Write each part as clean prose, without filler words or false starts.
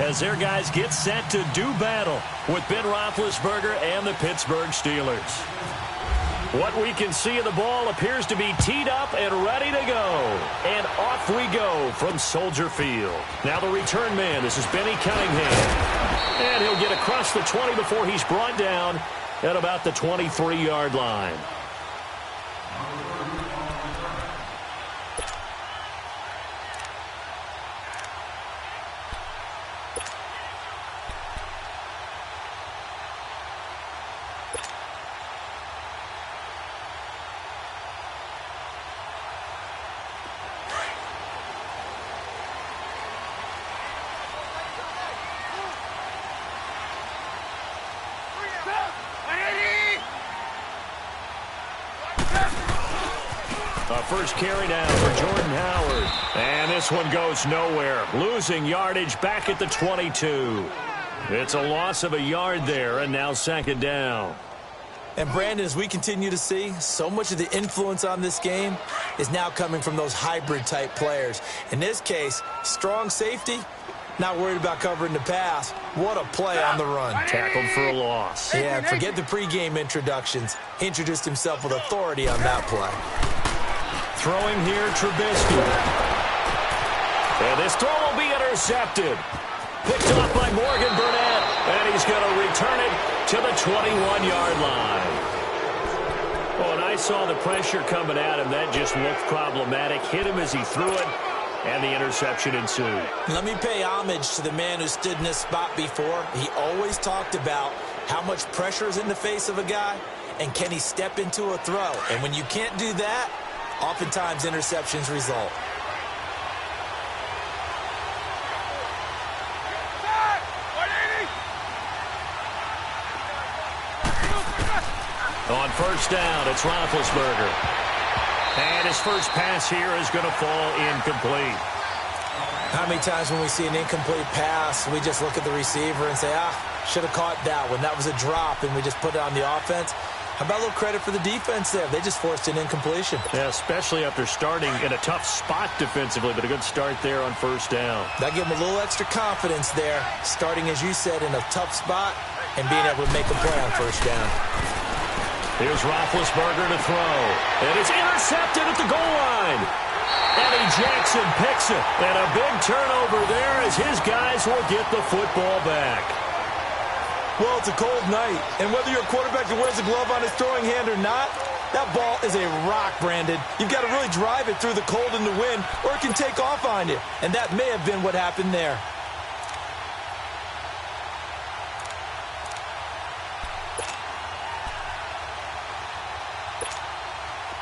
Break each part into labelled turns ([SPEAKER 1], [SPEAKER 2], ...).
[SPEAKER 1] as their guys get set to do battle with Ben Roethlisberger and the Pittsburgh Steelers. What we can see of the ball appears to be teed up and ready to go. And off we go from Soldier Field. Now the return man, this is Benny Cunningham. And he'll get across the 20 before he's brought down at about the 23-yard line. First carry down for Jordan Howard. And this one goes nowhere. Losing yardage back at the 22. It's a loss of a yard there, and now second down.
[SPEAKER 2] And Brandon, as we continue to see, so much of the influence on this game is now coming from those hybrid-type players. In this case, strong safety, not worried about covering the pass. What a play on the run.
[SPEAKER 1] Tackled for a loss.
[SPEAKER 2] Yeah, forget the pregame introductions. He introduced himself with authority on that play.
[SPEAKER 1] Throwing here, Trubisky. And this throw will be intercepted. Picked off by Morgan Burnett. And he's going to return it to the 21-yard line. Oh, and I saw the pressure coming at him. That just looked problematic. Hit him as he threw it. And the interception ensued.
[SPEAKER 2] Let me pay homage to the man who stood in this spot before. He always talked about how much pressure is in the face of a guy. And can he step into a throw? And when you can't do that, oftentimes interceptions result.
[SPEAKER 1] On first down, it's Roethlisberger. And his first pass here is going to fall incomplete.
[SPEAKER 2] How many times when we see an incomplete pass, we just look at the receiver and say, should have caught that one. That was a drop, and we just put it on the offense. How about a little credit for the defense there? They just forced an incompletion.
[SPEAKER 1] Yeah, especially after starting in a tough spot defensively, but a good start there on first down.
[SPEAKER 2] That gave them a little extra confidence there, starting, as you said, in a tough spot and being able to make a play on first down.
[SPEAKER 1] Here's Roethlisberger to throw. And it's intercepted at the goal line. Eddie Jackson picks it. And a big turnover there as his guys will get the football back.
[SPEAKER 2] Well, it's a cold night, and whether you're a quarterback that wears a glove on his throwing hand or not, that ball is a rock, Brandon. You've got to really drive it through the cold and the wind, or it can take off on you. And that may have been what happened there.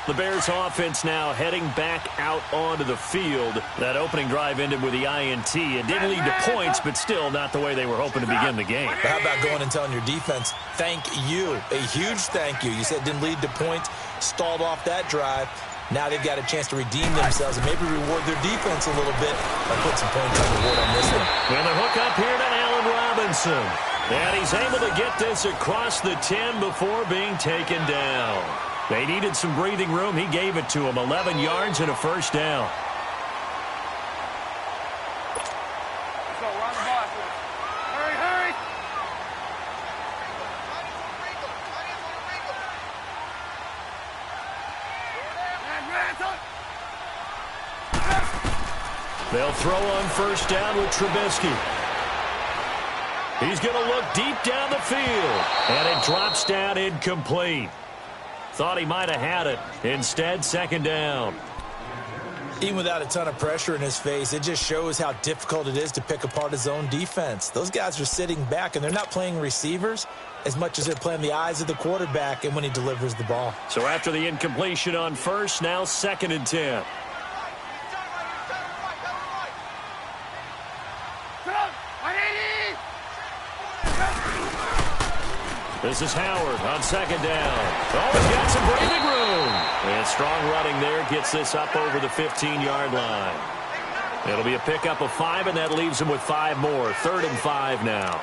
[SPEAKER 1] The Bears offense now heading back out onto the field. That opening drive ended with the INT. It didn't lead to points, but still not the way they were hoping to begin the game.
[SPEAKER 2] But how about going and telling your defense, thank you, a huge thank you. You said it didn't lead to points, stalled off that drive. Now they've got a chance to redeem themselves and maybe reward their defense a little bit by putting some points on the board on this one.
[SPEAKER 1] And the hook up here to Allen Robinson. And he's able to get this across the 10 before being taken down. They needed some breathing room. He gave it to them. 11 yards and a first down.
[SPEAKER 3] Hurry.
[SPEAKER 1] They'll throw on first down with Trubisky. He's going to look deep down the field. And it drops down incomplete. Thought he might have had it. Instead, second down.
[SPEAKER 2] Even without a ton of pressure in his face, it just shows how difficult it is to pick apart his own defense. Those guys are sitting back, and they're not playing receivers as much as they're playing the eyes of the quarterback and when he delivers the ball.
[SPEAKER 1] So after the incompletion on first, now second and 10. This is Howard on second down. Oh, he's got some breathing room. And strong running there gets this up over the 15-yard line. It'll be a pickup of 5, and that leaves him with 5 more. 3rd and 5 now.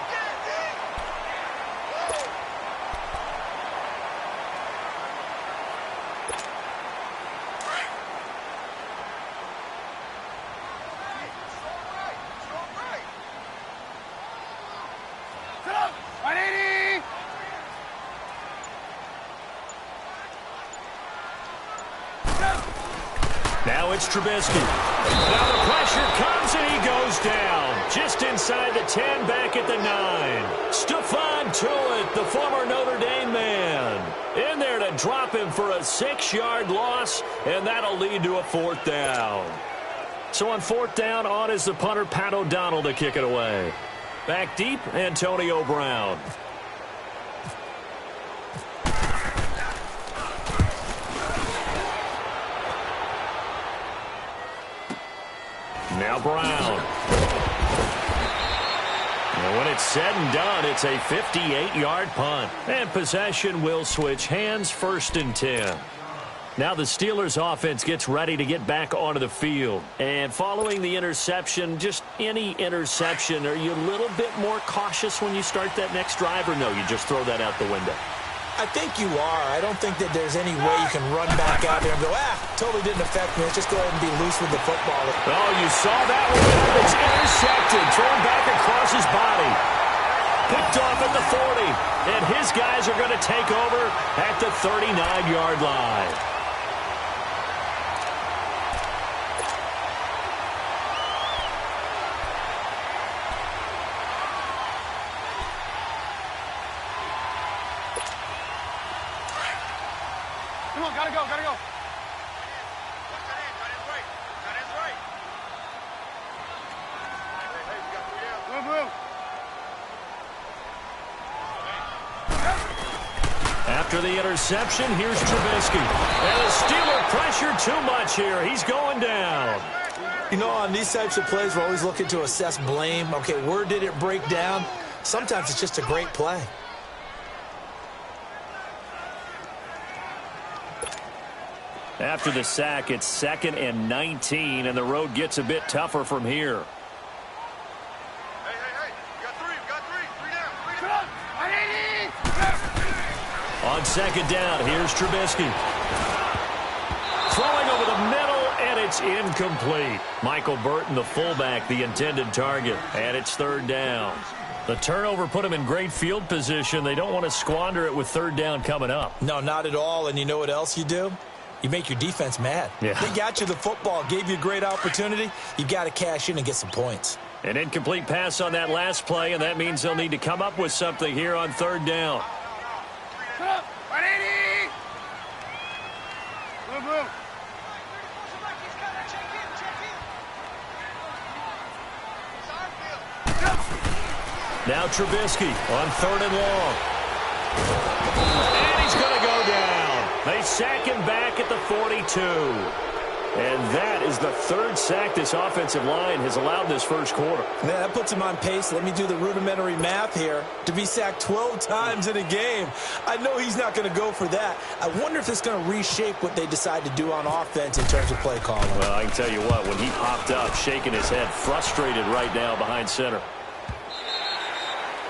[SPEAKER 3] 180!
[SPEAKER 1] Now it's Trubisky. Now the pressure comes and he goes down. Just inside the 10, back at the 9. Stephon Tuitt, the former Notre Dame man, in there to drop him for a 6-yard loss, and that'll lead to a 4th down. So on 4th down, on is the punter, Pat O'Donnell, to kick it away. Back deep, Antonio Brown. Now Brown. And when it's said and done, it's a 58-yard punt. And possession will switch hands, 1st and 10. Now the Steelers offense gets ready to get back onto the field. And following the interception, just any interception, are you a little bit more cautious when you start that next drive, or no, you just throw that out the window?
[SPEAKER 2] I think you are. I don't think that there's any way you can run back out there and go, totally didn't affect me. Let's just go ahead and be loose with the football.
[SPEAKER 1] Oh, you saw that one. It's intercepted, thrown back across his body. Picked off at the 40, and his guys are going to take over at the 39-yard line.
[SPEAKER 3] Come on, gotta go, gotta go. Move, move.
[SPEAKER 1] After the interception, here's Trubisky. And the Steeler pressure too much here. He's going down.
[SPEAKER 2] You know, on these types of plays, we're always looking to assess blame. Okay, where did it break down? Sometimes it's just a great play.
[SPEAKER 1] After the sack, it's 2nd and 19, and the road gets a bit tougher from here.
[SPEAKER 3] Hey, you got three. Three down. 180!
[SPEAKER 1] On 2nd down, here's Trubisky. Throwing over the middle, and it's incomplete. Michael Burton, the fullback, the intended target, and it's 3rd down. The turnover put them in great field position. They don't want to squander it with 3rd down coming up.
[SPEAKER 2] No, not at all, and you know what else you do? You make your defense mad.
[SPEAKER 1] Yeah.
[SPEAKER 2] They got you the football, gave you a great opportunity. You've got to cash in and get some points.
[SPEAKER 1] An incomplete pass on that last play, and that means they'll need to come up with something here on 3rd down.
[SPEAKER 3] 180! Move, move.
[SPEAKER 1] Now Trubisky on 3rd and long. And he's going to go down. They sack him back at the 42. And that is the 3rd sack this offensive line has allowed this first quarter.
[SPEAKER 2] Man, that puts him on pace. Let me do the rudimentary math here. To be sacked 12 times in a game, I know he's not going to go for that. I wonder if it's going to reshape what they decide to do on offense in terms of play calling.
[SPEAKER 1] Well, I can tell you what, when he popped up, shaking his head, frustrated right now behind center.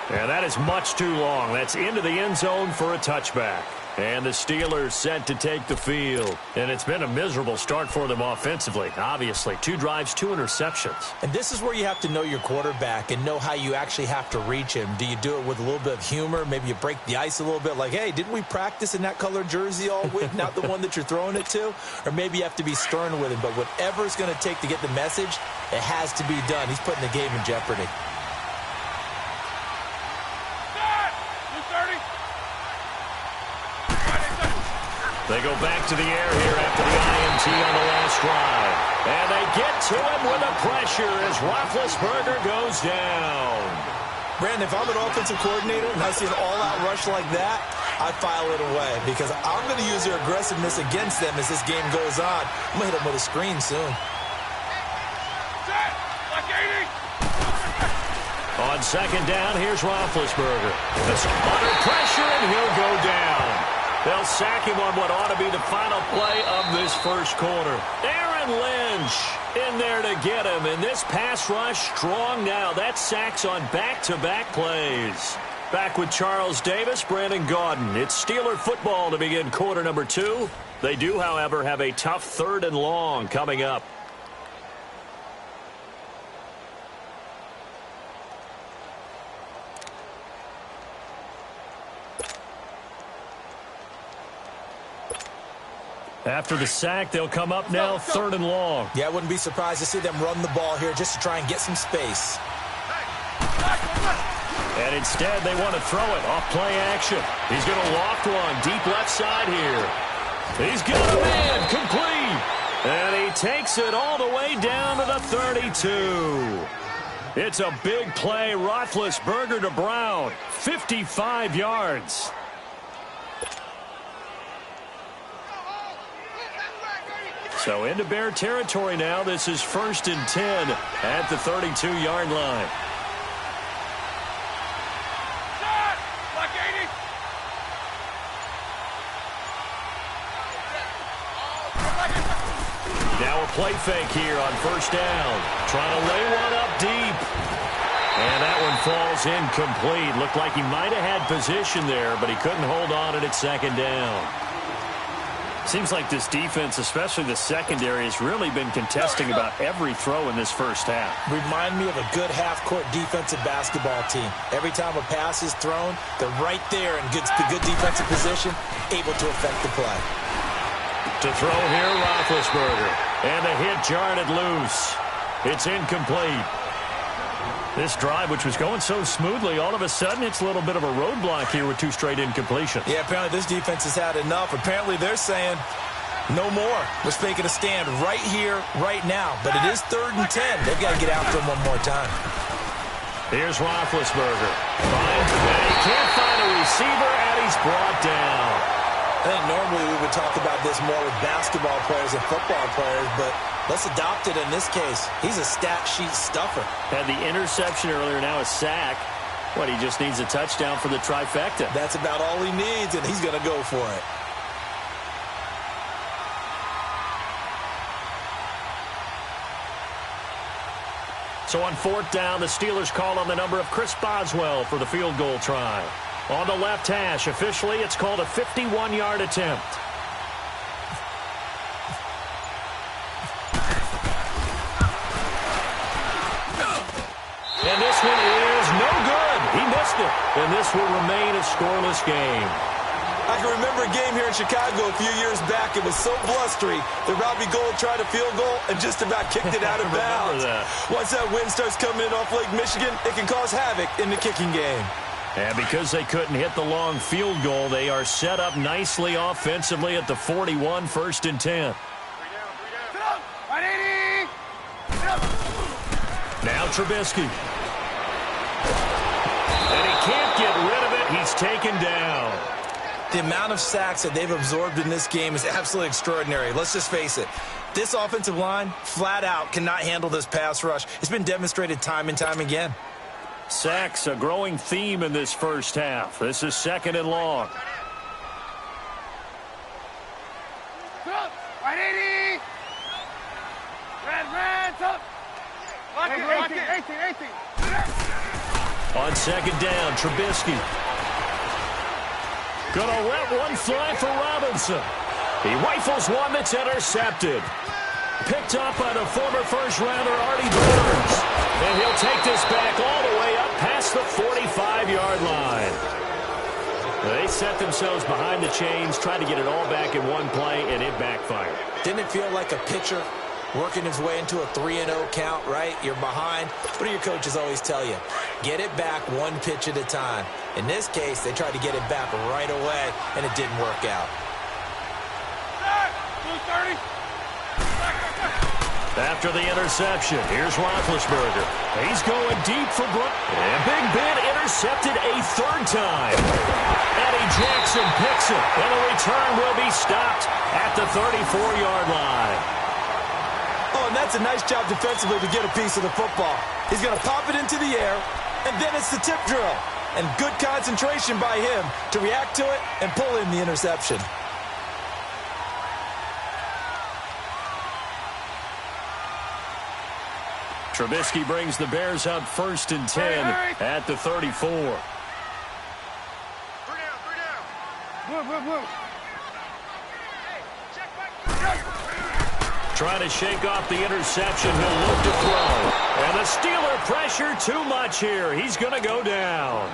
[SPEAKER 1] And that is much too long. That's into the end zone for a touchback. And the Steelers set to take the field. And it's been a miserable start for them offensively, obviously. 2 drives, 2 interceptions.
[SPEAKER 2] And this is where you have to know your quarterback and know how you actually have to reach him. Do you do it with a little bit of humor? Maybe you break the ice a little bit like, hey, didn't we practice in that color jersey all week, not the one that you're throwing it to? Or maybe you have to be stern with him. But whatever it's going to take to get the message, it has to be done. He's putting the game in jeopardy.
[SPEAKER 1] They go back to the air here after the INT on the last drive. And they get to him with the pressure as Roethlisberger goes down.
[SPEAKER 2] Brandon, if I'm an offensive coordinator and I see an all-out rush like that, I file it away because I'm going to use their aggressiveness against them as this game goes on. I'm going to hit them with a screen soon.
[SPEAKER 1] On 2nd down, here's Roethlisberger. Under pressure, and he'll go down. They'll sack him on what ought to be the final play of this first quarter. Aaron Lynch in there to get him, and this pass rush strong now. That sacks on back-to-back plays. Back with Charles Davis, Brandon Gaudin. It's Steeler football to begin quarter number 2. They do, however, have a tough 3rd and long coming up. After the sack, they'll come up now 3rd and long.
[SPEAKER 2] Yeah, I wouldn't be surprised to see them run the ball here just to try and get some space.
[SPEAKER 1] And instead, they want to throw it off play action. He's going to loft one deep left side here. He's got a man complete. And he takes it all the way down to the 32. It's a big play. Roethlisberger to Brown. 55 yards. So into Bear territory now. This is 1st and 10 at the 32-yard line. Now a play fake here on 1st down. Trying to lay one up deep. And that one falls incomplete. Looked like he might have had position there, but he couldn't hold on it at 2nd down. Seems like this defense, especially the secondary, has really been contesting about every throw in this first half.
[SPEAKER 2] Remind me of a good half-court defensive basketball team. Every time a pass is thrown, they're right there in good defensive position, able to affect the play.
[SPEAKER 1] To throw here, Roethlisberger. And the hit jarred it loose. It's incomplete. This drive, which was going so smoothly, all of a sudden it's a little bit of a roadblock here with 2 straight incompletions.
[SPEAKER 2] Yeah, apparently this defense has had enough. Apparently they're saying no more. Let's make it a stand right here, right now. But it is 3rd and 10. They've got to get after him one more time.
[SPEAKER 1] Here's Roethlisberger. And he can't find a receiver, and he's brought down.
[SPEAKER 2] I think normally we would talk about this more with basketball players and football players, but let's adopt it in this case. He's a stat sheet stuffer.
[SPEAKER 1] Had the interception earlier, now a sack. What, he just needs a touchdown for the trifecta.
[SPEAKER 2] That's about all he needs, and he's going to go for it.
[SPEAKER 1] So on 4th down, the Steelers call on the number of Chris Boswell for the field goal try. On the left hash, officially, it's called a 51-yard attempt. And this one is no good. He missed it. And this will remain a scoreless game.
[SPEAKER 2] I can remember a game here in Chicago a few years back. It was so blustery that Robbie Gould tried a field goal and just about kicked it out of bounds. Once that wind starts coming in off Lake Michigan, it can cause havoc in the kicking game.
[SPEAKER 1] And because they couldn't hit the long field goal, they are set up nicely offensively at the 41, 1st and 10. Now Trubisky. And he can't get rid of it. He's taken down.
[SPEAKER 2] The amount of sacks that they've absorbed in this game is absolutely extraordinary. Let's just face it. This offensive line, flat out, cannot handle this pass rush. It's been demonstrated time and time again.
[SPEAKER 1] Sacks, a growing theme in this first half. This is 2nd and long. On 2nd down, Trubisky. Gonna let one fly for Robinson. He rifles one that's intercepted. Picked up by the former first-rounder Artie Burns. And he'll take this back all the way up past the 45-yard line. They set themselves behind the chains, tried to get it all back in one play, and it backfired.
[SPEAKER 2] Didn't it feel like a pitcher working his way into a 3-0 count, right? You're behind. What do your coaches always tell you? Get it back one pitch at a time. In this case, they tried to get it back right away, and it didn't work out.
[SPEAKER 1] After the interception, here's Roethlisberger. He's going deep for Brown. And Big Ben intercepted a 3rd time. Eddie Jackson picks it, and the return will be stopped at the 34-yard line.
[SPEAKER 2] Oh, and that's a nice job defensively to get a piece of the football. He's going to pop it into the air, and then it's the tip drill. And good concentration by him to react to it and pull in the interception.
[SPEAKER 1] Trubisky brings the Bears up 1st and 10 at the 34.
[SPEAKER 3] 3 down, 3 down. Move.
[SPEAKER 1] Trying to shake off the interception. He'll look to throw. And the Steeler pressure too much here. He's going to go down.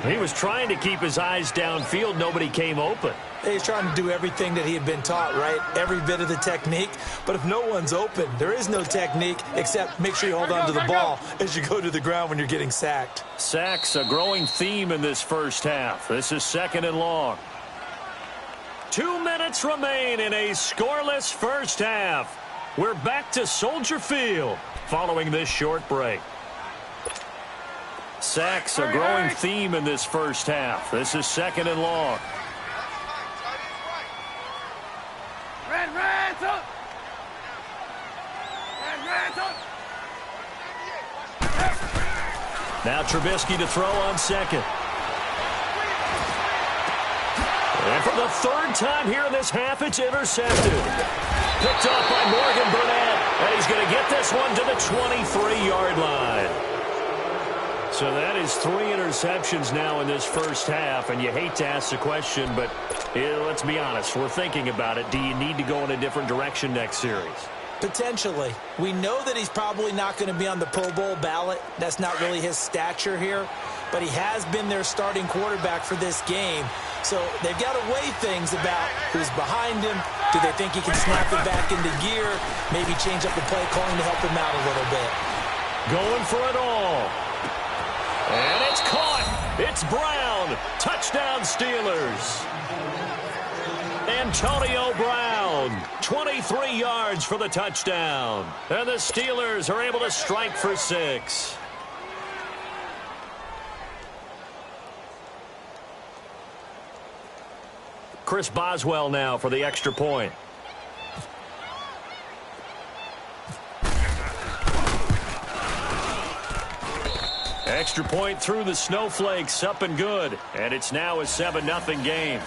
[SPEAKER 1] He was trying to keep his eyes downfield. Nobody came open.
[SPEAKER 2] He's trying to do everything that he had been taught, right? Every bit of the technique. But if no one's open, there is no technique except make sure you hold on to the ball as you go to the ground when you're getting sacked.
[SPEAKER 1] Sacks, a growing theme in this first half. This is 2nd and long. 2 minutes remain in a scoreless first half. We're back to Soldier Field following this short break. Sacks, a growing theme in this first half. This is 2nd and long. Now Trubisky to throw on 2nd. And for the 3rd time here in this half, it's intercepted. Picked off by Morgan Burnett. And he's going to get this one to the 23-yard line. So that is 3 interceptions now in this first half. And you hate to ask the question, but let's be honest. We're thinking about it. Do you need to go in a different direction next series?
[SPEAKER 2] Potentially. We know that he's probably not going to be on the Pro Bowl ballot. That's not really his stature here. But he has been their starting quarterback for this game. So they've got to weigh things about who's behind him. Do they think he can snap it back into gear? Maybe change up the play calling to help him out a little bit.
[SPEAKER 1] Going for it all. And it's caught. It's Brown. Touchdown Steelers. Antonio Brown, 23 yards for the touchdown. And the Steelers are able to strike for 6. Chris Boswell now for the extra point. Extra point through the snowflakes, up and good. And it's now a 7-0 game.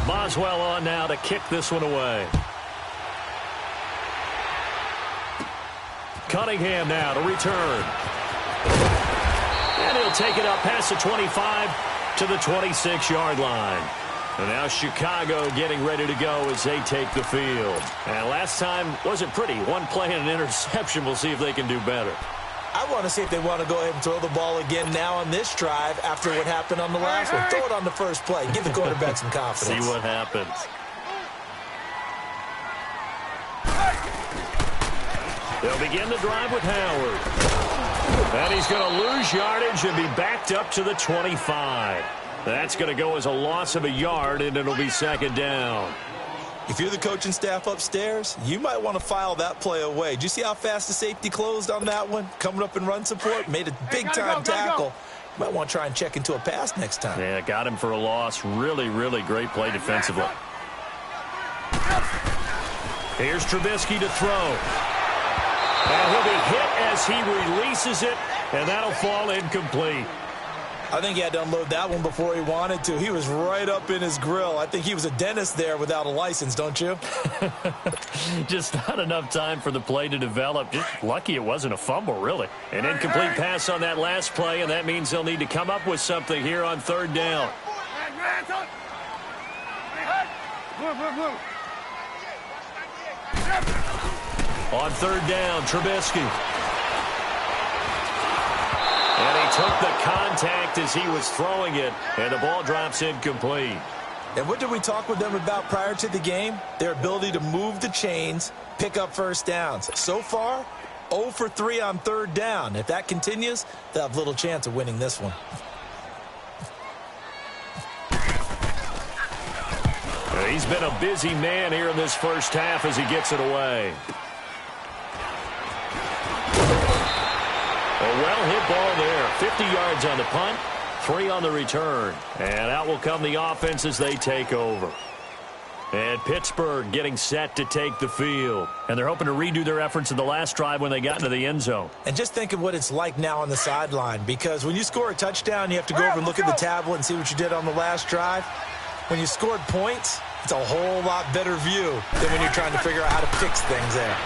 [SPEAKER 1] Boswell on now to kick this one away. Cunningham now to return. And he'll take it up past the 25 to the 26-yard line. And now Chicago getting ready to go as they take the field. And last time wasn't pretty. One play and an interception. We'll see if they can do better.
[SPEAKER 2] I want to see if they want to go ahead and throw the ball again now on this drive after what happened on the last one. Throw it on the first play. Give the quarterback some confidence.
[SPEAKER 1] See what happens. They'll begin the drive with Howard. And he's going to lose yardage and be backed up to the 25. That's going to go as a loss of a yard, and it'll be 2nd down.
[SPEAKER 2] If you're the coaching staff upstairs, you might want to file that play away. Did you see how fast the safety closed on that one? Coming up in run support, made a big-time tackle. You might want to try and check into a pass next time.
[SPEAKER 1] Yeah, got him for a loss. Really, really great play defensively. Here's Trubisky to throw. And he'll be hit as he releases it, and that'll fall incomplete.
[SPEAKER 2] I think he had to unload that one before he wanted to. He was right up in his grill. I think he was a dentist there without a license, don't you?
[SPEAKER 1] Just not enough time for the play to develop. Just lucky it wasn't a fumble, really. An incomplete pass on that last play, and that means they'll need to come up with something here on 3rd down. On 3rd down, Trubisky. And he took the contact as he was throwing it, and the ball drops incomplete.
[SPEAKER 2] And what did we talk with them about prior to the game? Their ability to move the chains, pick up first downs. So far, 0 for 3 on 3rd down. If that continues, they'll have little chance of winning this one.
[SPEAKER 1] He's been a busy man here in this first half as he gets it away. A well-hit ball there. 50 yards on the punt, 3 on the return. And out will come the offense as they take over. And Pittsburgh getting set to take the field. And they're hoping to redo their efforts in the last drive when they got into the end zone.
[SPEAKER 2] And just think of what it's like now on the sideline. Because when you score a touchdown, you have to go over and look at the tablet and see what you did on the last drive. When you scored points, it's a whole lot better view than when you're trying to figure out how to fix things there.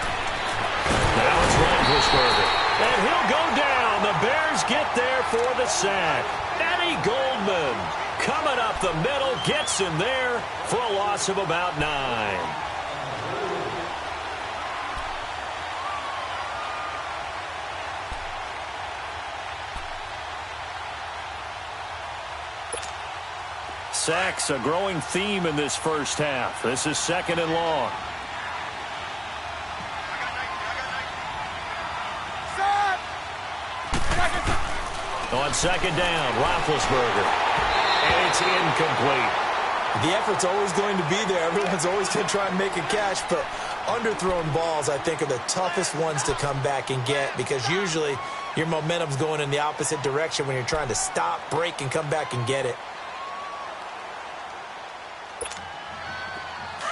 [SPEAKER 1] Now it's Roethlisberger. And he'll go down. The Bears get there for the sack. Eddie Goldman coming up the middle, gets him there for a loss of about 9. Sacks, a growing theme in this first half. This is 2nd and long. On 2nd down, Roethlisberger. And it's incomplete.
[SPEAKER 2] The effort's always going to be there. Everyone's always going to try and make a catch, but underthrown balls, I think, are the toughest ones to come back and get because usually your momentum's going in the opposite direction when you're trying to stop, break, and come back and get it.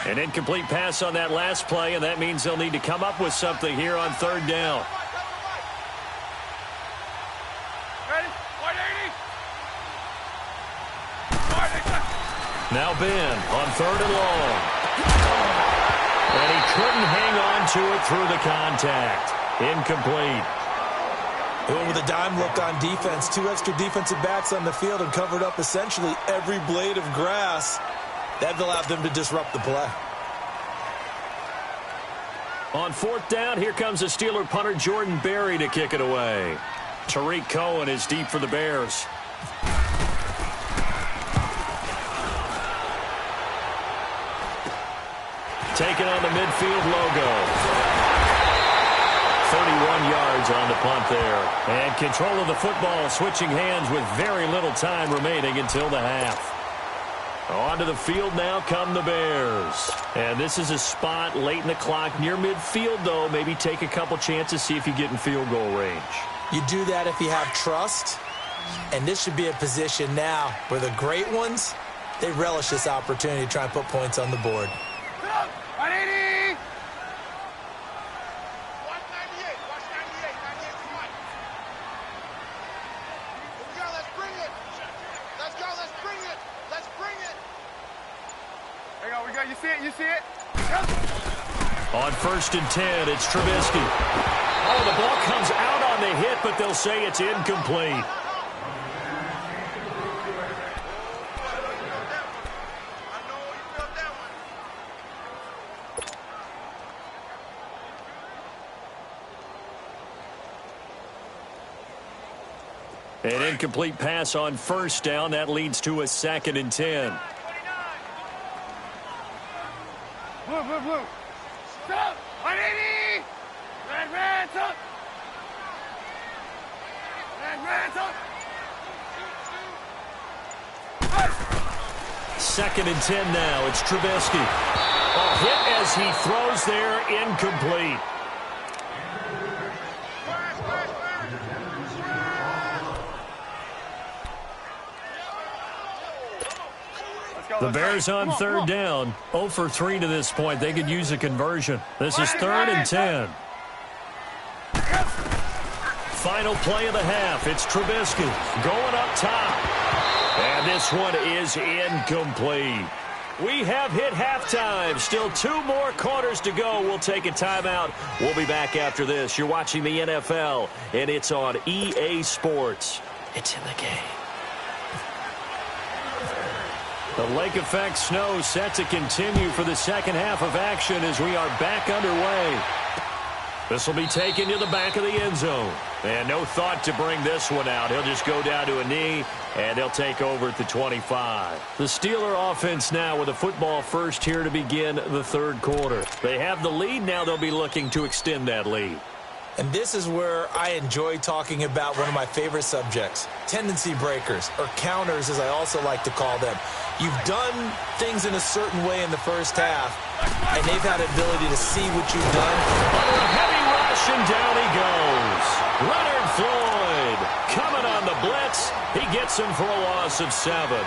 [SPEAKER 1] An incomplete pass on that last play, and that means they'll need to come up with something here on 3rd down.
[SPEAKER 3] Ready? 180.
[SPEAKER 1] Now Ben on 3rd and long. And he couldn't hang on to it through the contact. Incomplete.
[SPEAKER 2] They went with a dime look on defense. 2 extra defensive backs on the field and covered up essentially every blade of grass. That allowed them to disrupt the play.
[SPEAKER 1] On 4th down, here comes the Steeler punter Jordan Berry to kick it away. Tariq Cohen is deep for the Bears. Taking on the midfield logo. 31 yards on the punt there. And control of the football switching hands with very little time remaining until the half. Onto the field now come the Bears. And this is a spot late in the clock near midfield, though. Maybe take a couple chances, see if you get in field goal range.
[SPEAKER 2] You do that if you have trust. And this should be a position now where the great ones, they relish this opportunity to try and put points on the board.
[SPEAKER 3] 180. You see it? You see it? Yep.
[SPEAKER 1] On 1st and 10, it's Trubisky. Oh, the ball comes out on the hit, but they'll say it's incomplete. An incomplete pass on 1st down. That leads to a 2nd and 10.
[SPEAKER 3] Blue. Stop! 180! Red, up! Red,
[SPEAKER 1] 2nd and 10 now. It's Trubisky. A hit as he throws there, incomplete. The Bears on 3rd down. 0 for 3 to this point. They could use a conversion. This is 3rd and 10. Final play of the half. It's Trubisky going up top. And this one is incomplete. We have hit halftime. Still 2 more quarters to go. We'll take a timeout. We'll be back after this. You're watching the NFL, and it's on EA Sports. It's in the game. The lake effect snow set to continue for the 2nd half of action as we are back underway. This will be taken to the back of the end zone. And no thought to bring this one out. He'll just go down to a knee, and they'll take over at the 25. The Steeler offense now with a football first here to begin the 3rd quarter. They have the lead. Now they'll be looking to extend that lead.
[SPEAKER 2] And this is where I enjoy talking about one of my favorite subjects, tendency breakers, or counters as I also like to call them. You've done things in a certain way in the first half, and they've had the ability to see what you've done.
[SPEAKER 1] Under a heavy rush, and down he goes. Leonard Floyd coming on the blitz. He gets him for a loss of 7.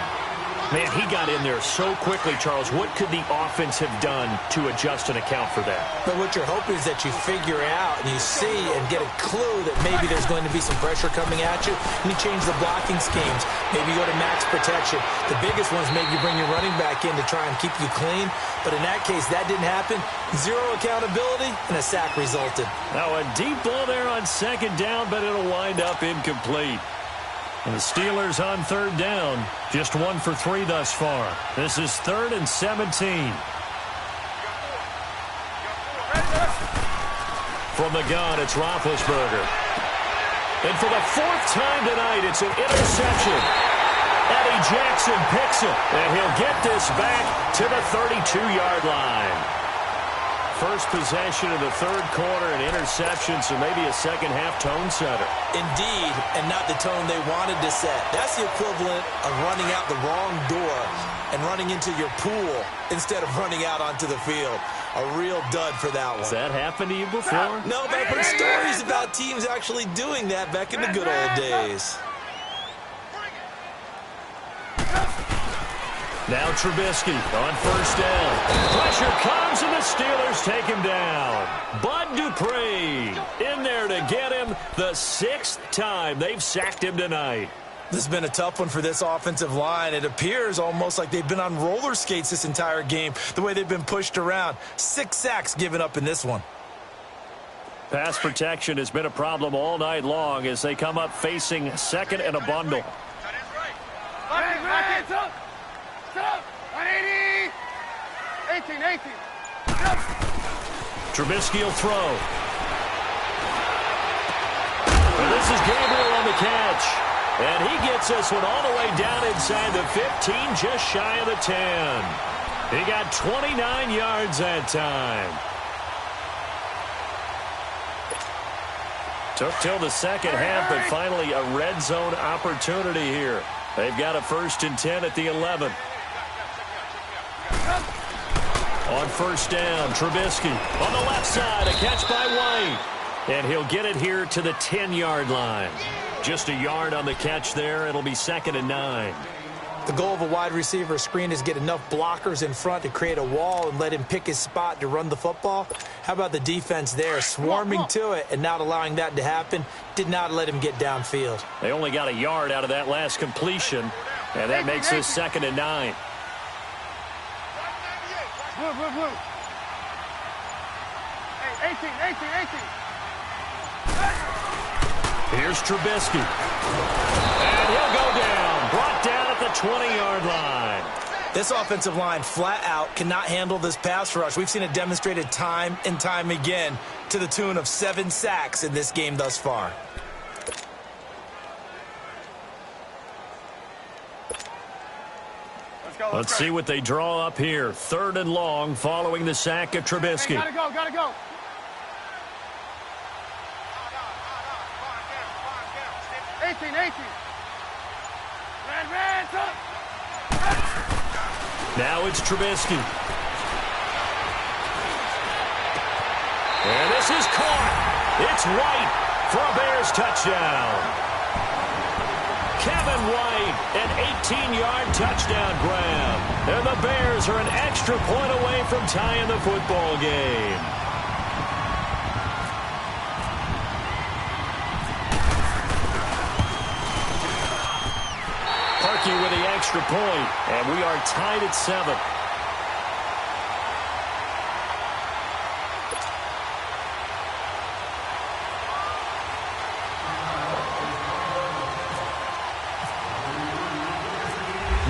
[SPEAKER 1] Man, he got in there so quickly, Charles. What could the offense have done to adjust and account for that?
[SPEAKER 2] But what you're hoping is that you figure out and you see and get a clue that maybe there's going to be some pressure coming at you, and you change the blocking schemes. Maybe you go to max protection. The biggest one is maybe you bring your running back in to try and keep you clean. But in that case, that didn't happen. 0 accountability, and a sack resulted.
[SPEAKER 1] Now a deep ball there on 2nd down, but it'll wind up incomplete. And the Steelers on third down. Just 1 for 3 thus far. This is 3rd and 17. From the gun, it's Roethlisberger. And for the 4th time tonight, it's an interception. Eddie Jackson picks it, and he'll get this back to the 32-yard line. First possession of the 3rd quarter, an interception, so maybe a second-half tone setter.
[SPEAKER 2] Indeed, and not the tone they wanted to set. That's the equivalent of running out the wrong door and running into your pool instead of running out onto the field. A real dud for that one.
[SPEAKER 1] Has that happened to you before?
[SPEAKER 2] No, but I've heard stories about teams actually doing that back in the good old days.
[SPEAKER 1] Now Trubisky on first down. Pressure comes and the Steelers take him down. Bud Dupree in there to get him the 6th time they've sacked him tonight.
[SPEAKER 2] This has been a tough one for this offensive line. It appears almost like they've been on roller skates this entire game, the way they've been pushed around. 6 sacks given up in this one.
[SPEAKER 1] Pass protection has been a problem all night long as they come up facing 2nd and a bundle.
[SPEAKER 3] Hands up. Sit up. 180. 18.
[SPEAKER 1] Trubisky will throw. And this is Gabriel on the catch. And he gets this one all the way down inside the 15, just shy of the 10. He got 29 yards that time. Took till the second half, but finally a red zone opportunity here. They've got a 1st and 10 at the 11. On first down, Trubisky on the left side, a catch by White. And he'll get it here to the 10-yard line. Just a yard on the catch there. It'll be 2nd and 9.
[SPEAKER 2] The goal of a wide receiver screen is get enough blockers in front to create a wall and let him pick his spot to run the football. How about the defense there, swarming to it and not allowing that to happen? Did not let him get downfield.
[SPEAKER 1] They only got a yard out of that last completion, and that makes this 2nd and 9.
[SPEAKER 3] Blue. Hey, 18.
[SPEAKER 1] Here's Trubisky. And he'll go down. Brought down at the 20-yard line.
[SPEAKER 2] This offensive line flat out cannot handle this pass rush. We've seen it demonstrated time and time again to the tune of 7 sacks in this game thus far.
[SPEAKER 1] Let's see what they draw up here. 3rd and long following the sack of Trubisky.
[SPEAKER 3] Hey, gotta go. 18. Red, up.
[SPEAKER 1] Now it's Trubisky. And this is caught. It's White for a Bears touchdown. Kevin White, an 18-yard touchdown grab. And the Bears are an extra point away from tying the football game. Parkey with the extra point, and we are tied at 7.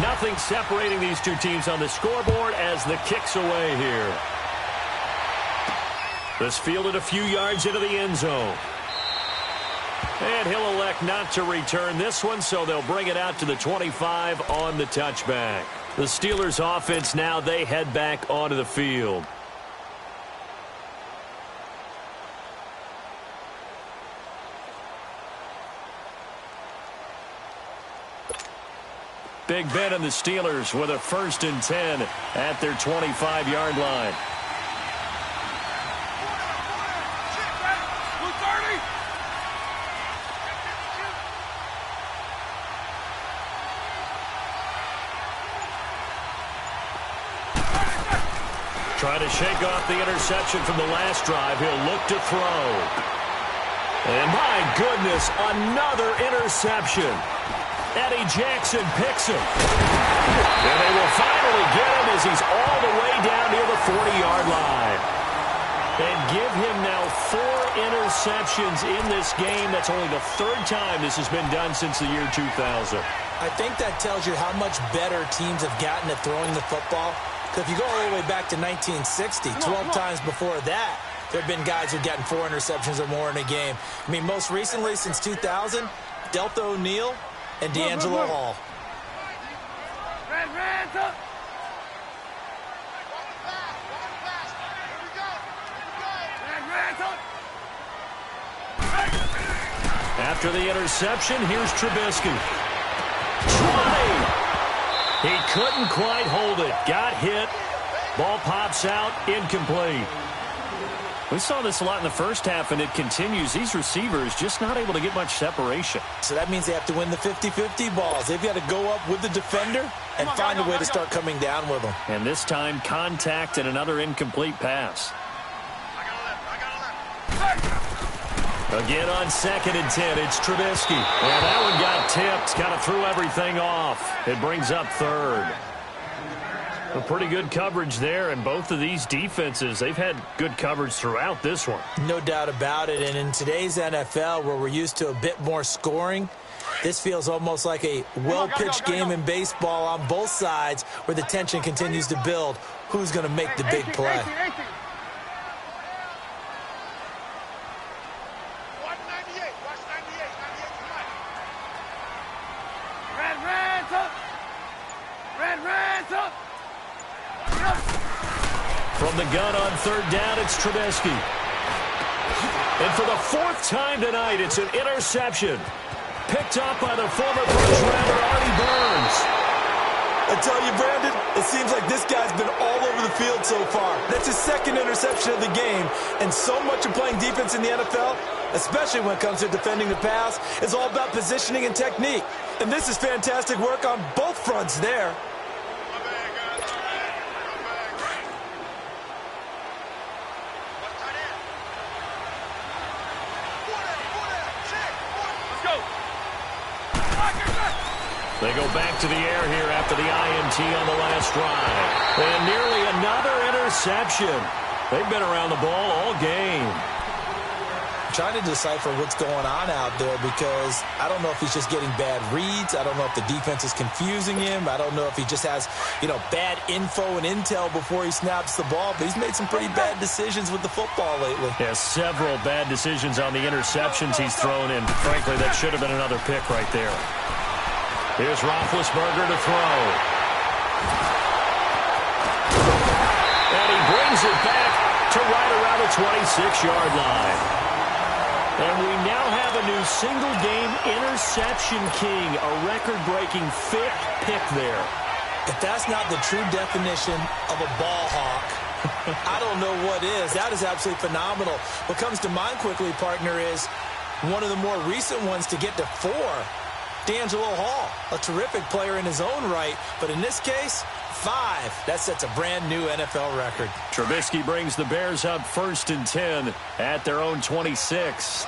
[SPEAKER 1] Nothing separating these two teams on the scoreboard as the kick's away here. This fielded a few yards into the end zone. And he'll elect not to return this one, so they'll bring it out to the 25 on the touchback. The Steelers offense now, they head back onto the field. Big Ben and the Steelers with a 1st and 10 at their 25-yard line. Trying to shake off the interception from the last drive. He'll look to throw. And my goodness, another interception. Eddie Jackson picks him. And they will finally get him as he's all the way down near the 40-yard line. And give him now 4 interceptions in this game. That's only the 3rd time this has been done since the year 2000.
[SPEAKER 2] I think that tells you how much better teams have gotten at throwing the football. Because if you go all the way back to 1960, 12 times before that, there have been guys who've gotten 4 interceptions or more in a game. I mean, most recently, since 2000, Delta O'Neal and D'Angelo Hall.
[SPEAKER 1] After the interception, here's Trubisky. 20! He couldn't quite hold it. Got hit. Ball pops out. Incomplete. We saw this a lot in the first half, and it continues. These receivers just not able to get much separation.
[SPEAKER 2] So that means they have to win the 50-50 balls. They've got to go up with the defender and find a way to start coming down with them.
[SPEAKER 1] And this time, contact and another incomplete pass. Again on 2nd and 10, it's Trubisky. And that one got tipped. Kind of threw everything off. It brings up 3rd. A pretty good coverage there, and both of these defenses, they've had good coverage throughout this one.
[SPEAKER 2] No doubt about it, and in today's NFL, where we're used to a bit more scoring, this feels almost like a well-pitched game in baseball on both sides where the tension continues to build. Who's going to make the big play?
[SPEAKER 3] 18. Red, up.
[SPEAKER 1] From the gun on 3rd down, it's Trubisky. And for the 4th time tonight, it's an interception. Picked up by the former first-rounder, Artie Burns.
[SPEAKER 2] I tell you, Brandon, it seems like this guy's been all over the field so far. That's his 2nd interception of the game. And so much of playing defense in the NFL, especially when it comes to defending the pass, is all about positioning and technique. And this is fantastic work on both fronts there.
[SPEAKER 1] They go back to the air here after the INT on the last drive. And nearly another interception. They've been around the ball all game.
[SPEAKER 2] I'm trying to decipher what's going on out there because I don't know if he's just getting bad reads. I don't know if the defense is confusing him. I don't know if he just has, bad info and intel before he snaps the ball. But he's made some pretty bad decisions with the football lately.
[SPEAKER 1] Yeah, several bad decisions on the interceptions he's thrown in. Frankly, that should have been another pick right there. Here's Roethlisberger to throw. And he brings it back to right around the 26-yard line. And we now have a new single-game interception king, a record-breaking 5th pick there.
[SPEAKER 2] If that's not the true definition of a ball hawk, I don't know what is. That is absolutely phenomenal. What comes to mind quickly, partner, is one of the more recent ones to get to 4. D'Angelo Hall, a terrific player in his own right, but in this case, 5. That sets a brand new NFL record.
[SPEAKER 1] Trubisky brings the Bears up 1st and 10 at their own 26.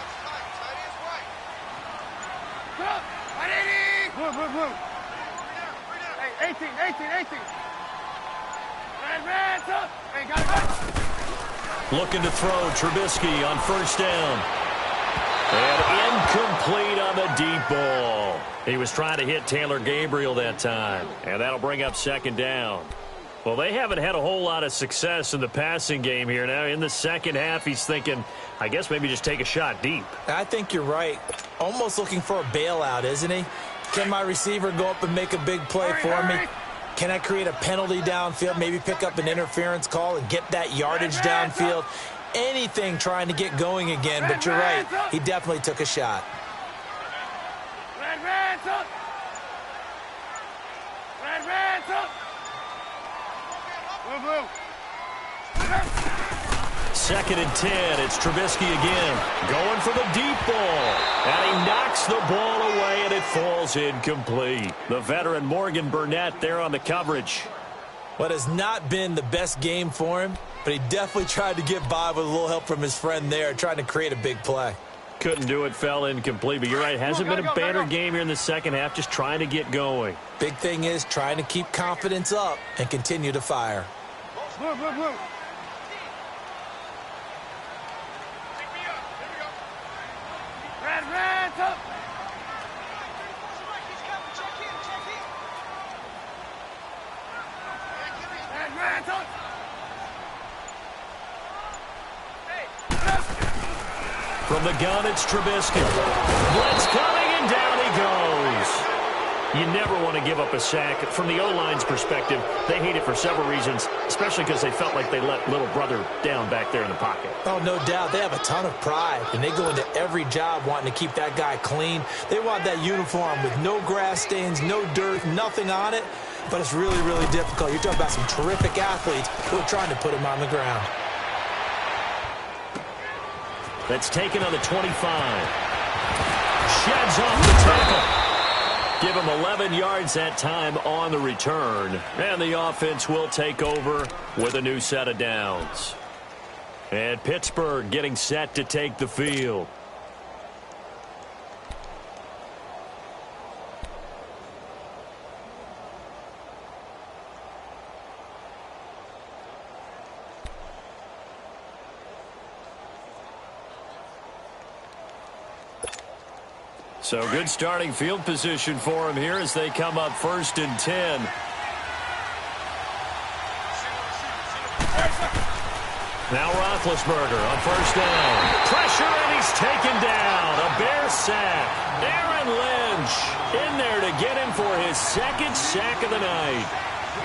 [SPEAKER 3] Blue. Hey, 18. Red, up. Hey, got it.
[SPEAKER 1] Looking to throw, Trubisky on 1st down. And incomplete on the deep ball. He was trying to hit Taylor Gabriel that time. And that'll bring up 2nd down. Well, they haven't had a whole lot of success in the passing game here. Now, in the second half, he's thinking, I guess maybe just take a shot deep.
[SPEAKER 2] I think you're right. Almost looking for a bailout, isn't he? Can my receiver go up and make a big play for me? Can I create a penalty downfield, maybe pick up an interference call and get that yardage downfield? Anything trying to get going again, but you're right. He definitely took a shot.
[SPEAKER 3] Red, up. Red, up. Blue.
[SPEAKER 1] 2nd and 10. It's Trubisky again. Going for the deep ball. And he knocks the ball away, and it falls incomplete. The veteran Morgan Burnett there on the coverage.
[SPEAKER 2] What has not been the best game for him, but he definitely tried to get by with a little help from his friend there, trying to create a big play.
[SPEAKER 1] Couldn't do it, fell incomplete. But you're right, hasn't been a banner game here in the second half, just trying to get going.
[SPEAKER 2] Big thing is trying to keep confidence up and continue to fire.
[SPEAKER 3] Blue. Hands up. Hands up.
[SPEAKER 1] From the gun, it's Trubisky. Blitz coming, and down he goes. You never want to give up a sack. From the O-line's perspective, they hate it for several reasons, especially because they felt like they let little brother down back there in the pocket.
[SPEAKER 2] Oh, no doubt. They have a ton of pride, and they go into every job wanting to keep that guy clean. They want that uniform with no grass stains, no dirt, nothing on it, but it's really, really difficult. You're talking about some terrific athletes who are trying to put him on the ground.
[SPEAKER 1] That's taken on the 25. Sheds off the tackle. Give him 11 yards that time on the return. And the offense will take over with a new set of downs. And Pittsburgh getting set to take the field. So good starting field position for him here as they come up 1st and 10. Now Roethlisberger on 1st down. Pressure, and he's taken down. A Bear sack. Aaron Lynch in there to get him for his 2nd sack of the night.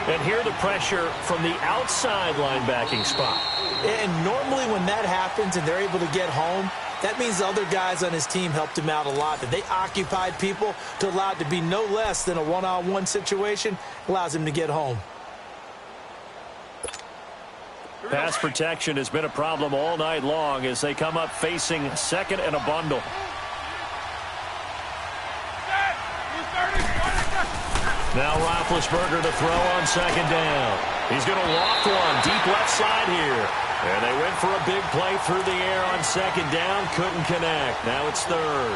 [SPEAKER 1] And here the pressure from the outside linebacking spot.
[SPEAKER 2] And normally when that happens and they're able to get home, that means the other guys on his team helped him out a lot. That they occupied people to allow it to be no less than a one-on-one situation allows him to get home.
[SPEAKER 1] Pass protection has been a problem all night long as they come up facing 2nd and a bundle. Now Roethlisberger to throw on 2nd down. He's going to loft one deep left side here. And they went for a big play through the air on 2nd down. Couldn't connect. Now it's 3rd.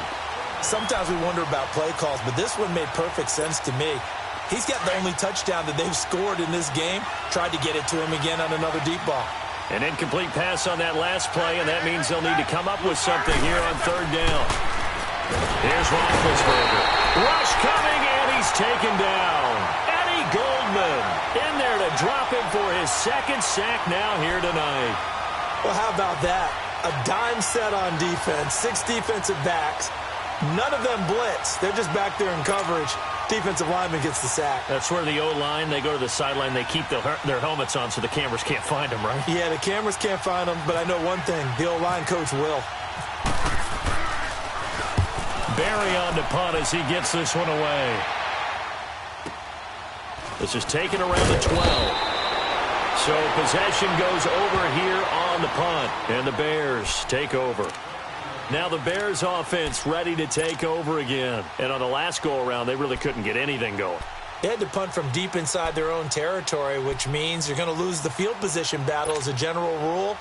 [SPEAKER 2] Sometimes we wonder about play calls, but this one made perfect sense to me. He's got the only touchdown that they've scored in this game. Tried to get it to him again on another deep ball.
[SPEAKER 1] An incomplete pass on that last play, and that means they'll need to come up with something here on 3rd down. Here's Roethlisberger. Rush coming, and he's taken down. Eddie Goldman in there to drop him for his 2nd sack now here tonight.
[SPEAKER 2] Well, how about that? A dime set on defense, 6 defensive backs. None of them blitz. They're just back there in coverage. Defensive lineman gets the sack.
[SPEAKER 1] That's where the O-line, they go to the sideline, they keep their helmets on so the cameras can't find them, right?
[SPEAKER 2] Yeah, the cameras can't find them, but I know one thing. The O-line coach will.
[SPEAKER 1] Barry on to punt as he gets this one away. This is taken around the 12. So possession goes over here on the punt, and the Bears take over. Now the Bears offense ready to take over again. And on the last go-around, they really couldn't get anything going.
[SPEAKER 2] They had to punt from deep inside their own territory, which means you're going to lose the field position battle as a general rule.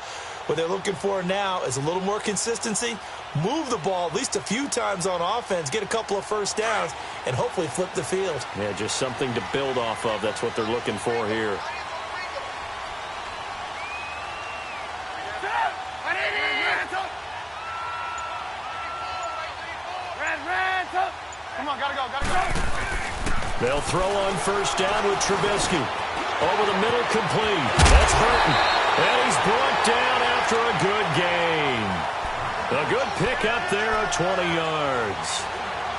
[SPEAKER 2] What they're looking for now is a little more consistency, move the ball at least a few times on offense, get a couple of 1st downs, and hopefully flip the field.
[SPEAKER 1] Yeah, just something to build off of. That's what they're looking for here.
[SPEAKER 3] Come on, gotta go.
[SPEAKER 1] They'll throw on 1st down with Trubisky. Over the middle, complete. That's Burton. And he's brought down after a good gain. A good pick up there of 20 yards.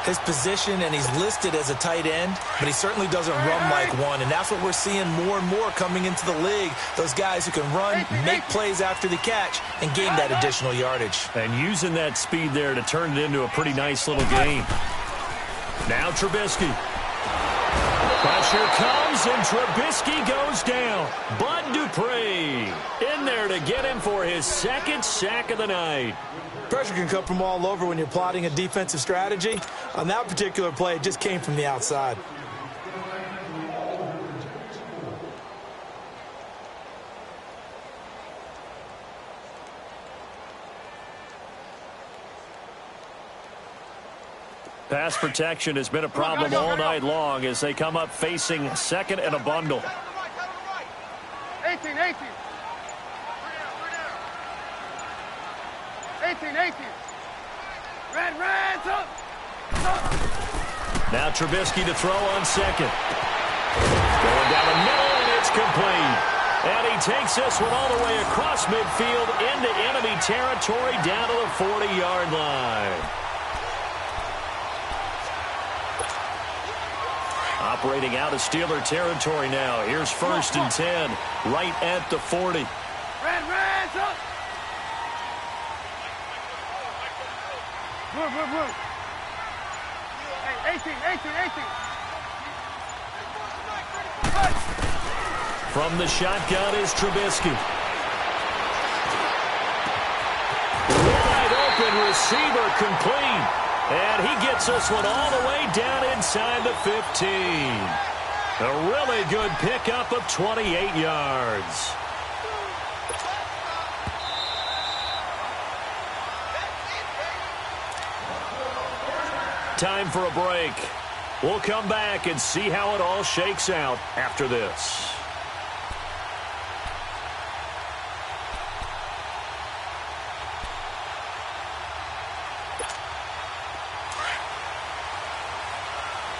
[SPEAKER 2] His position, and he's listed as a tight end, but he certainly doesn't run like one, and that's what we're seeing more and more coming into the league. Those guys who can run, make plays after the catch, and gain that additional yardage.
[SPEAKER 1] And using that speed there to turn it into a pretty nice little game. Now Trubisky. Pressure comes, and Trubisky goes down. Bud Dupree in there to get him for his 2nd sack of the night.
[SPEAKER 2] Pressure can come from all over when you're plotting a defensive strategy. On that particular play, it just came from the outside.
[SPEAKER 1] Pass protection has been a problem all night long as they come up facing 2nd and a bundle.
[SPEAKER 3] 18. 18.
[SPEAKER 1] Now Trubisky to throw on second. Going down the middle, and it's complete. And he takes this one all the way across midfield into enemy territory down to the 40-yard line. Operating out of Steeler territory now. Here's 1st and 10, right at the 40.
[SPEAKER 3] Move. Hey, 18.
[SPEAKER 1] From the shotgun is Trubisky. Wide open receiver complete. And he gets this one all the way down inside the 15. A really good pickup of 28 yards. Time for a break. We'll come back and see how it all shakes out after this.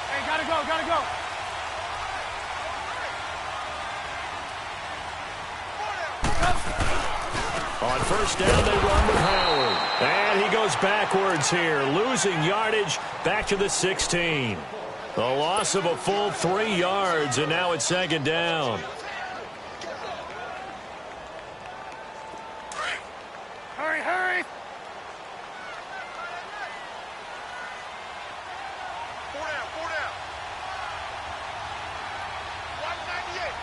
[SPEAKER 3] Hey, gotta go.
[SPEAKER 1] On 1st down, they run with Howard. And he goes backwards here, losing yardage back to the 16. The loss of a full 3 yards, and now it's 2nd down.
[SPEAKER 3] Hurry. 4 down. 198.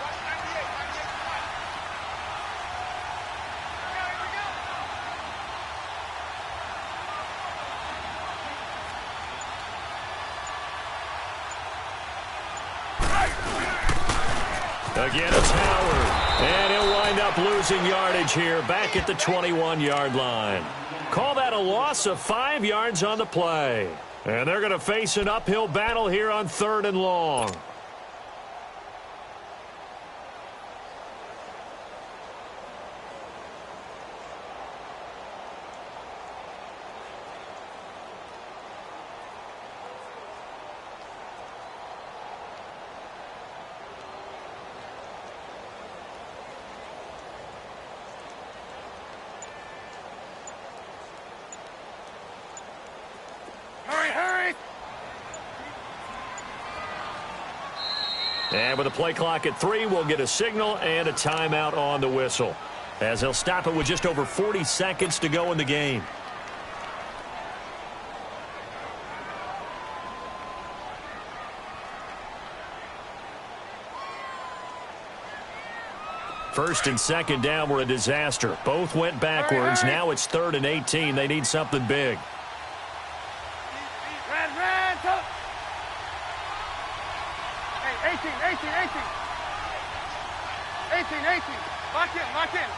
[SPEAKER 1] Again, it's Howard. And he'll wind up losing yardage here back at the 21-yard line. Call that a loss of 5 yards on the play. And they're going to face an uphill battle here on 3rd and long.
[SPEAKER 3] Hurry.
[SPEAKER 1] And with the play clock at 3, we'll get a signal and a timeout on the whistle, as they'll stop it with just over 40 seconds to go in the game. First and 2nd down were a disaster. Both went backwards. Now it's 3rd and 18. They need something big.
[SPEAKER 3] Red, go. Hey, 18. 18. Lock in.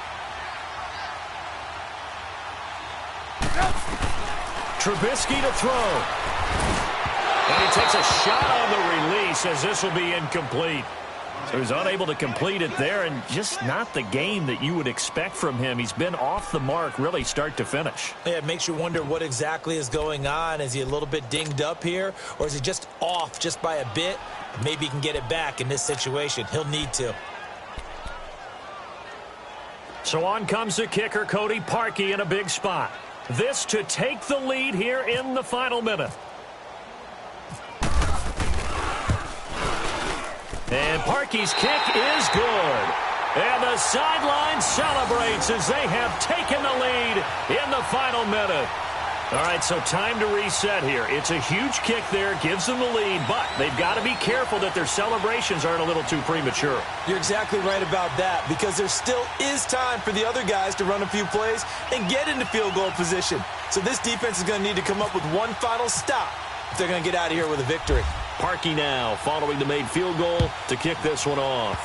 [SPEAKER 1] Trubisky to throw. And he takes a shot on the release, as this will be incomplete. So he's unable to complete it there, and just not the game that you would expect from him. He's been off the mark really start to finish.
[SPEAKER 2] Yeah, it makes you wonder what exactly is going on. Is he a little bit dinged up here, or is he just off just by a bit? Maybe he can get it back in this situation. He'll need to.
[SPEAKER 1] So on comes the kicker, Cody Parkey, in a big spot. This to take the lead here in the final minute. And Parkey's kick is good. And the sideline celebrates as they have taken the lead in the final minute. All right, so time to reset here. It's a huge kick there, gives them the lead, but they've got to be careful that their celebrations aren't a little too premature.
[SPEAKER 2] You're exactly right about that, because there still is time for the other guys to run a few plays and get into field goal position. So this defense is going to need to come up with one final stop if they're going to get out of here with a victory.
[SPEAKER 1] Parkey now following the made field goal to kick this one off.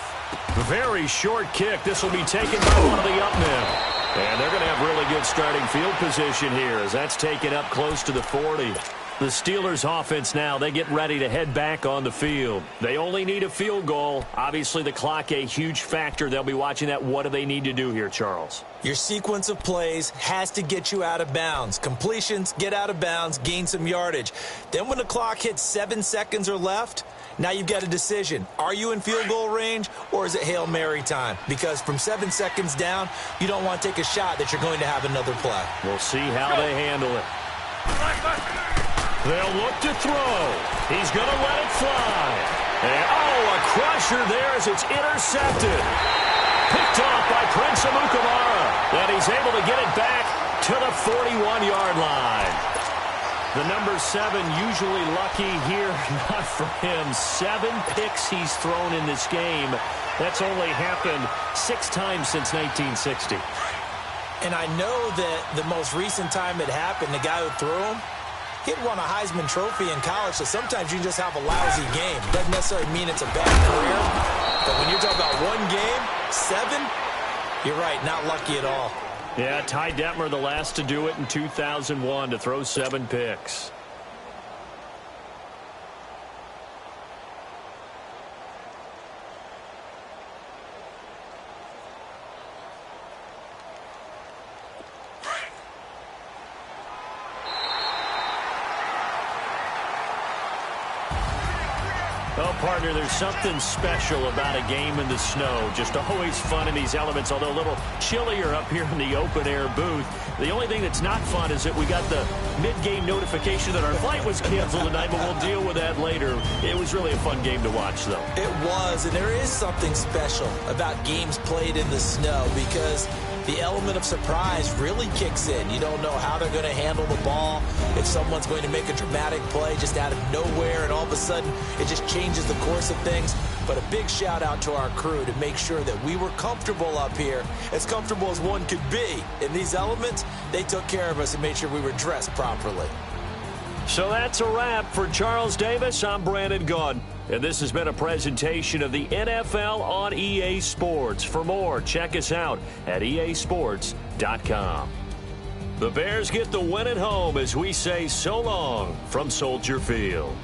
[SPEAKER 1] Very short kick. This will be taken by one of the up men. And they're going to have really good starting field position here, as that's taken up close to the 40. The Steelers offense now, they get ready to head back on the field. They only need a field goal. Obviously, the clock a huge factor. They'll be watching that. What do they need to do here, Charles?
[SPEAKER 2] Your sequence of plays has to get you out of bounds. Completions, get out of bounds, gain some yardage. Then when the clock hits 7 seconds or left, now you've got a decision. Are you in field goal range, or is it Hail Mary time? Because from 7 seconds down, you don't want to take a shot that you're going to have another play.
[SPEAKER 1] We'll see how they handle it. They'll look to throw. He's going to let it fly. And, a crusher there as it's intercepted. Picked off by Prince Amukamara. And he's able to get it back to the 41-yard line. The number 7 usually lucky here. Not for him. 7 picks he's thrown in this game. That's only happened 6 times since 1960.
[SPEAKER 2] And I know that the most recent time it happened, the guy who threw him, he had won a Heisman Trophy in college, so sometimes you just have a lousy game. Doesn't necessarily mean it's a bad career. But when you're talking about one game, 7, you're right, not lucky at all.
[SPEAKER 1] Yeah, Ty Detmer, the last to do it in 2001, to throw 7 picks. Well, partner, there's something special about a game in the snow. Just always fun in these elements, although a little chillier up here in the open-air booth. The only thing that's not fun is that we got the mid-game notification that our flight was canceled tonight, but we'll deal with that later. It was really a fun game to watch, though.
[SPEAKER 2] It was, and there is something special about games played in the snow because the element of surprise really kicks in. You don't know how they're going to handle the ball, if someone's going to make a dramatic play just out of nowhere, and all of a sudden it just changes the course of things. But a big shout out to our crew to make sure that we were comfortable up here, as comfortable as one could be. In these elements, they took care of us and made sure we were dressed properly.
[SPEAKER 1] So that's a wrap for Charles Davis. I'm Brandon Gaudin, and this has been a presentation of the NFL on EA Sports. For more, check us out at easports.com. The Bears get the win at home as we say so long from Soldier Field.